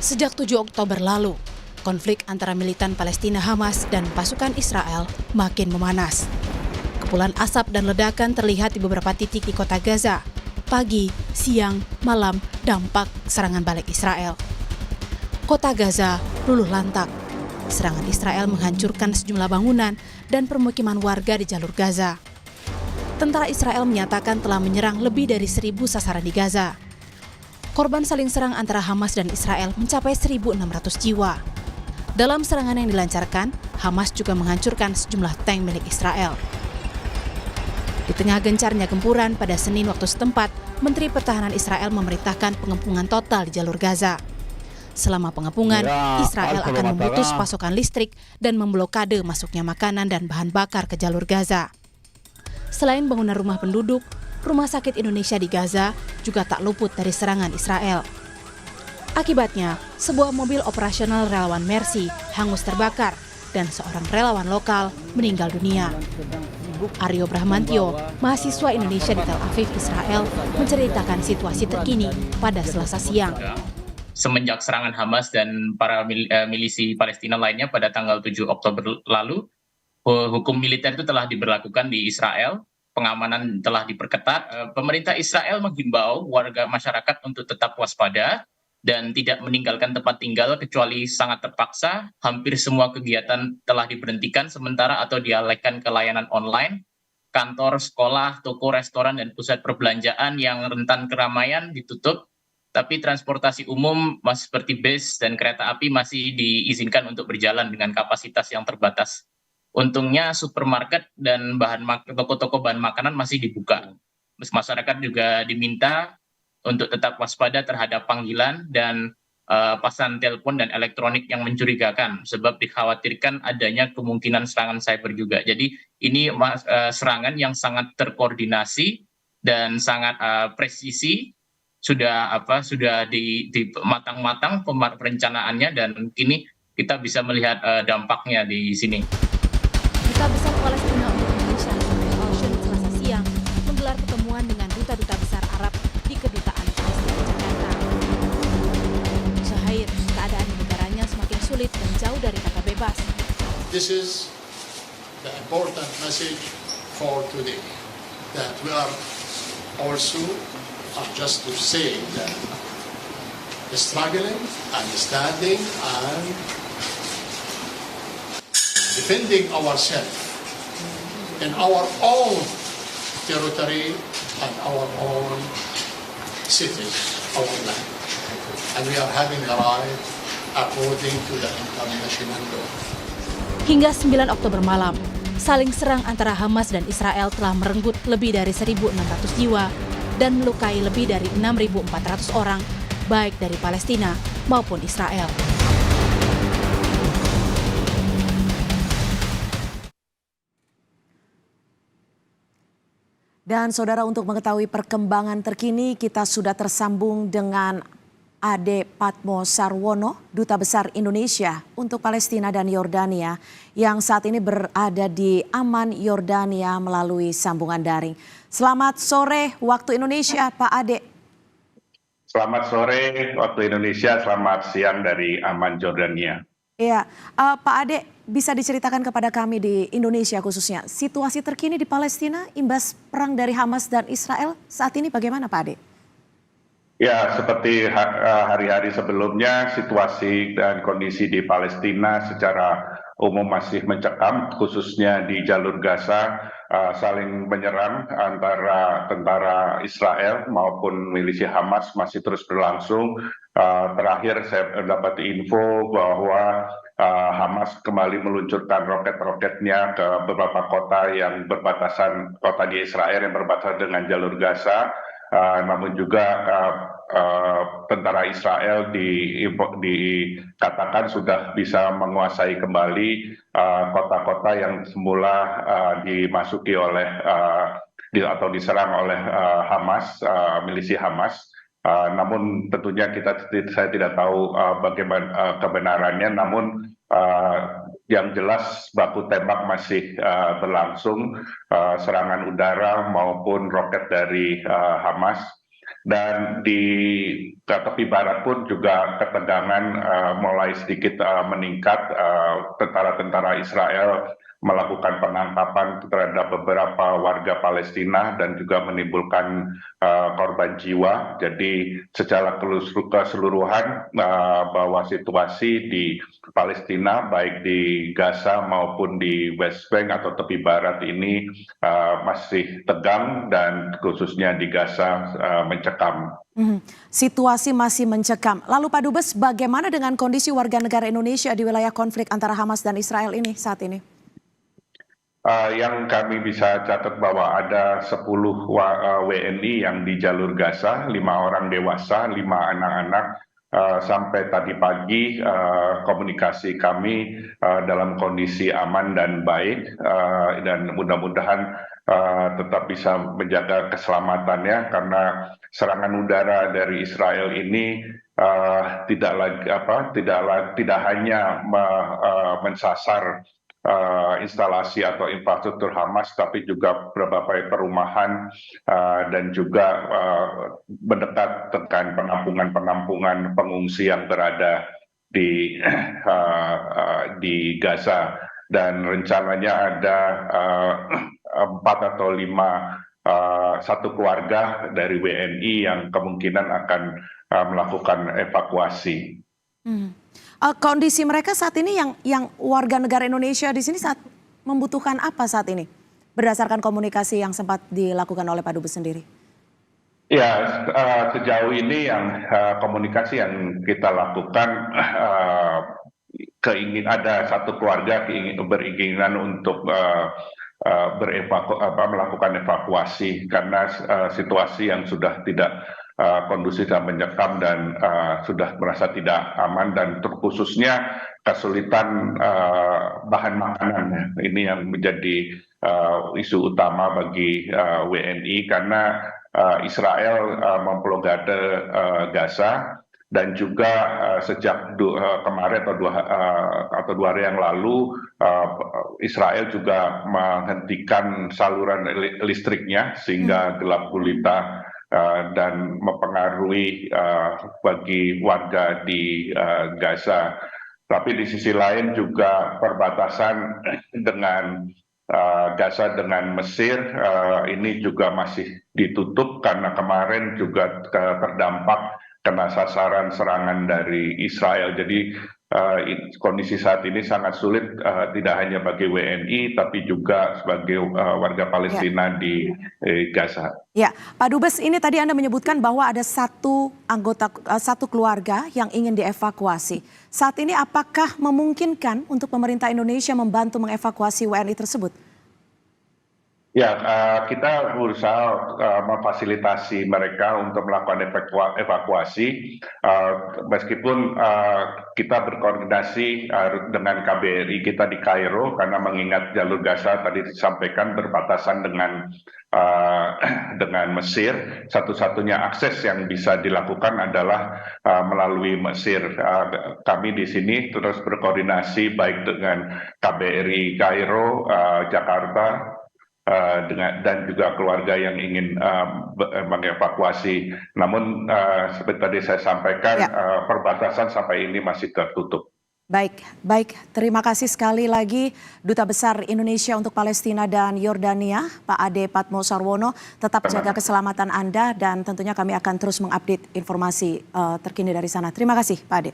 Sejak 7 Oktober lalu, konflik antara militan Palestina Hamas dan pasukan Israel makin memanas. Kepulan asap dan ledakan terlihat di beberapa titik di kota Gaza. Pagi, siang, malam, dampak serangan balik Israel. Kota Gaza luluh lantak. Serangan Israel menghancurkan sejumlah bangunan dan permukiman warga di jalur Gaza. Tentara Israel menyatakan telah menyerang lebih dari 1.000 sasaran di Gaza. Korban saling serang antara Hamas dan Israel mencapai 1.600 jiwa. Dalam serangan yang dilancarkan, Hamas juga menghancurkan sejumlah tank milik Israel. Di tengah gencarnya gempuran pada Senin waktu setempat, Menteri Pertahanan Israel memerintahkan pengepungan total di jalur Gaza. Selama pengepungan, Israel akan memutus pasokan listrik dan memblokade masuknya makanan dan bahan bakar ke jalur Gaza. Selain bangunan rumah penduduk, Rumah Sakit Indonesia di Gaza juga tak luput dari serangan Israel. Akibatnya, sebuah mobil operasional relawan Mercy hangus terbakar dan seorang relawan lokal meninggal dunia. Aryo Brahmantio, mahasiswa Indonesia di Tel Aviv, Israel, menceritakan situasi terkini pada Selasa siang. Semenjak serangan Hamas dan para milisi Palestina lainnya pada tanggal 7 Oktober lalu, hukum militer itu telah diberlakukan di Israel, pengamanan telah diperketat. Pemerintah Israel menghimbau warga masyarakat untuk tetap waspada dan tidak meninggalkan tempat tinggal kecuali sangat terpaksa. Hampir semua kegiatan telah diberhentikan sementara atau dialihkan ke layanan online. Kantor, sekolah, toko, restoran, dan pusat perbelanjaan yang rentan keramaian ditutup. Tapi transportasi umum seperti bus dan kereta api masih diizinkan untuk berjalan dengan kapasitas yang terbatas. Untungnya supermarket dan toko-toko bahan makanan masih dibuka. Masyarakat juga diminta untuk tetap waspada terhadap panggilan dan pasan telepon dan elektronik yang mencurigakan, sebab dikhawatirkan adanya kemungkinan serangan cyber juga. Jadi ini serangan yang sangat terkoordinasi dan sangat presisi, sudah di matang-matang perencanaannya, dan kini kita bisa melihat dampaknya di sini. Duta Besar Palestina untuk Indonesia, Al-Shun, Selasa siang menggelar pertemuan dengan duta-duta besar Arab di Kedutaan Palestina Jakarta. Syahir, keadaan di negaranya semakin sulit dan jauh dari kata bebas. This is the important message for today, that we are also just to say that struggling and standing and defending ourselves in our own territory and our own cities, our land. And we are having the right according to the international law. Hingga 9 Oktober malam, saling serang antara Hamas dan Israel telah merenggut lebih dari 1.600 jiwa dan melukai lebih dari 6.400 orang, baik dari Palestina maupun Israel. Dan saudara, untuk mengetahui perkembangan terkini, kita sudah tersambung dengan Ade Patmo Sarwono, Duta Besar Indonesia untuk Palestina dan Yordania, yang saat ini berada di Amman, Yordania melalui sambungan daring. Selamat sore waktu Indonesia, Pak Ade. Selamat sore waktu Indonesia, selamat siang dari Amman, Yordania. Iya, Pak Ade, bisa diceritakan kepada kami di Indonesia khususnya, situasi terkini di Palestina imbas perang dari Hamas dan Israel saat ini bagaimana, Pak Ade? Ya, seperti hari-hari sebelumnya, situasi dan kondisi di Palestina secara umum masih mencekam, khususnya di jalur Gaza, saling menyerang antara tentara Israel maupun milisi Hamas masih terus berlangsung. Terakhir saya dapat info bahwa Hamas kembali meluncurkan roket-roketnya ke beberapa kota yang berbatasan, kota di Israel yang berbatasan dengan jalur Gaza. Namun juga tentara Israel dikatakan sudah bisa menguasai kembali kota-kota yang semula dimasuki oleh atau diserang oleh Hamas, milisi Hamas. Namun tentunya saya tidak tahu bagaimana kebenarannya, namun yang jelas baku tembak masih berlangsung, serangan udara maupun roket dari Hamas. Dan di tepi barat pun juga ketegangan mulai sedikit meningkat. Tentara-tentara Israel melakukan penangkapan terhadap beberapa warga Palestina dan juga menimbulkan korban jiwa. Jadi secara keseluruhan bahwa situasi di Palestina baik di Gaza maupun di West Bank atau tepi barat ini masih tegang dan khususnya di Gaza mencekam. Situasi masih mencekam. Lalu Pak Dubes, bagaimana dengan kondisi warga negara Indonesia di wilayah konflik antara Hamas dan Israel ini saat ini? Yang kami bisa catat bahwa ada 10 WNI yang di jalur Gaza, 5 orang dewasa, 5 anak-anak. Sampai tadi pagi komunikasi kami dalam kondisi aman dan baik, dan mudah-mudahan tetap bisa menjaga keselamatannya, karena serangan udara dari Israel ini tidak hanya mensasar instalasi atau infrastruktur Hamas, tapi juga berbagai perumahan dan juga mendekat dengan penampungan pengungsi yang berada di Gaza. Dan rencananya ada 4 atau 5 satu keluarga dari WNI yang kemungkinan akan melakukan evakuasi. Kondisi mereka saat ini yang warga negara Indonesia di sini saat membutuhkan apa saat ini? Berdasarkan komunikasi yang sempat dilakukan oleh Pak Dubes sendiri. Ya, sejauh ini yang komunikasi yang kita lakukan, ada satu keluarga beringinan untuk melakukan evakuasi karena situasi yang sudah tidak kondusif dan mencekam dan sudah merasa tidak aman, dan terkhususnya kesulitan bahan makanan. Ini yang menjadi isu utama bagi WNI karena Israel memblokade Gaza, dan juga sejak kemarin atau 2 hari yang lalu Israel juga menghentikan saluran listriknya sehingga gelap gulita dan mempengaruhi bagi warga di Gaza. Tapi di sisi lain juga perbatasan dengan Gaza dengan Mesir ini juga masih ditutup karena kemarin juga terdampak kena sasaran serangan dari Israel. Jadi kondisi saat ini sangat sulit, tidak hanya bagi WNI tapi juga sebagai warga Palestina di Gaza. Ya, Pak Dubes, ini tadi Anda menyebutkan bahwa ada satu keluarga yang ingin dievakuasi. Saat ini apakah memungkinkan untuk pemerintah Indonesia membantu mengevakuasi WNI tersebut? Ya, kita berusaha memfasilitasi mereka untuk melakukan evakuasi, meskipun kita berkoordinasi dengan KBRI kita di Kairo, karena mengingat jalur Gaza tadi disampaikan berbatasan dengan Mesir. Satu-satunya akses yang bisa dilakukan adalah melalui Mesir. Kami di sini terus berkoordinasi baik dengan KBRI Kairo, Jakarta, dan juga keluarga yang ingin mengevakuasi. Namun seperti tadi saya sampaikan, perbatasan sampai ini masih tertutup. Baik. Terima kasih sekali lagi Duta Besar Indonesia untuk Palestina dan Yordania, Pak Ade Patmo Sarwono. Tetap jaga keselamatan Anda dan tentunya kami akan terus mengupdate informasi terkini dari sana. Terima kasih, Pak Ade.